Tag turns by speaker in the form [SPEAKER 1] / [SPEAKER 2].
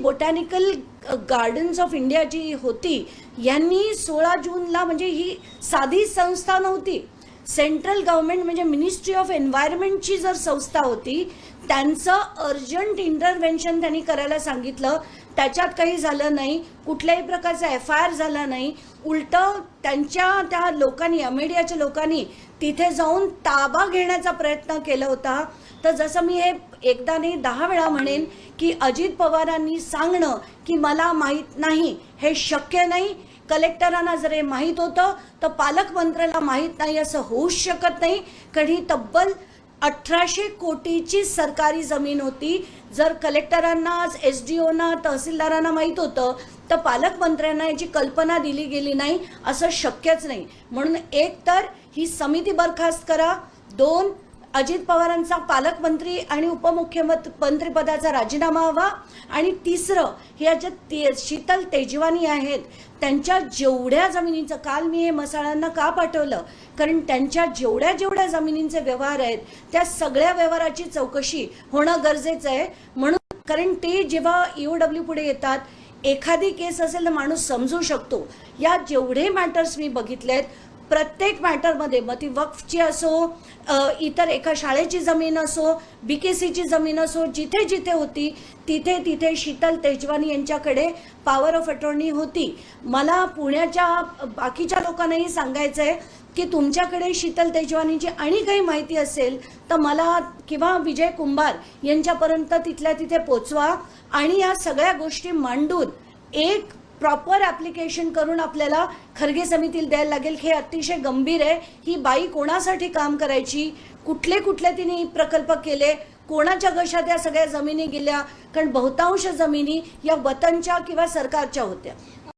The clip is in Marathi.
[SPEAKER 1] बोटॅनिकल गार्डन्स ऑफ इंडिया जी होती यांनी 16 जूनला, म्हणजे ही साधी संस्था नव्हती, सेंट्रल गव्हर्नमेंट म्हणजे मिनिस्ट्री ऑफ एन्व्हायरमेंटची जर संस्था होती, त्यांचं अर्जंट इंटरव्हेन्शन त्यांनी करायला सांगितलं. त्याच्यात काही झालं नाही, कुठल्याही प्रकारचा FIR झाला नाही. उलटं त्या लोकांनी, अमेडियाच्या लोकांनी तिथे जाऊन ताबा घेण्याचा प्रयत्न केला होता. तर जसं मी हे एकदा नाही 10 वेळा म्हणेन की अजित पवारांनी सांगणं की मला माहीत नाही हे शक्य नाही. कलेक्टरांना जर हे माहीत होतं तर पालकमंत्र्याला माहीत नाही असं होऊच शकत नाही, कारण ही तब्बल 1800 कोटीची सरकारी जमीन होती. जर कलेक्टरांना, SDOना, तहसीलदारांना माहीत होतं तर पालकमंत्र्यांना याची कल्पना दिली गेली नाही असं शक्यच नाही. म्हणून एक तर ही समिती बरखास्त करा, 2 अजित पवारांचा पालकमंत्री आणि उपमुख्यमंत्री पदाचा राजीनामा हवा, आणि तिसरं ह्या ज्या शीतल तेजवानी आहेत त्यांच्या जेवढ्या जमिनीचं, काल मी हे मसाळांना का पाठवलं, कारण त्यांच्या जेवढ्या जमिनींचे व्यवहार आहेत त्या सगळ्या व्यवहाराची चौकशी होणं गरजेचं आहे. म्हणून कारण ते जेव्हा EOW पुढे येतात, एखादी केस असेल तर माणूस समजू शकतो. या जेवढे मॅटर्स मी बघितले आहेत, प्रत्येक मॅटरमध्ये, मग ती वक्फची असो, इतर एका शाळेची जमीन असो, BKCची जमीन असो, जिथे जिथे होती तिथे शीतल तेजवानी यांच्याकडे पॉवर ऑफ अटॉर्नी होती. मला पुण्याच्या बाकीच्या लोकांनाही सांगायचं आहे की तुमच्याकडे शीतल तेजवानीची आणि काही माहिती असेल तर मला किंवा विजय कुंभार यांच्यापर्यंत तिथल्या तिथे पोचवा, आणि या सगळ्या गोष्टी मांडून एक प्रॉपर ॲप्लिकेशन करून आपल्याला खर्गे समितीला द्यायला लागेल. हे अतिशय गंभीर आहे. ही बाई कोणासाठी काम करायची, कुठले तिने प्रकल्प केले, कोणाच्या घशात या सगळ्या जमिनी गेल्या, कारण बहुतांश जमिनी या वतनच्या किंवा सरकारच्या होत्या.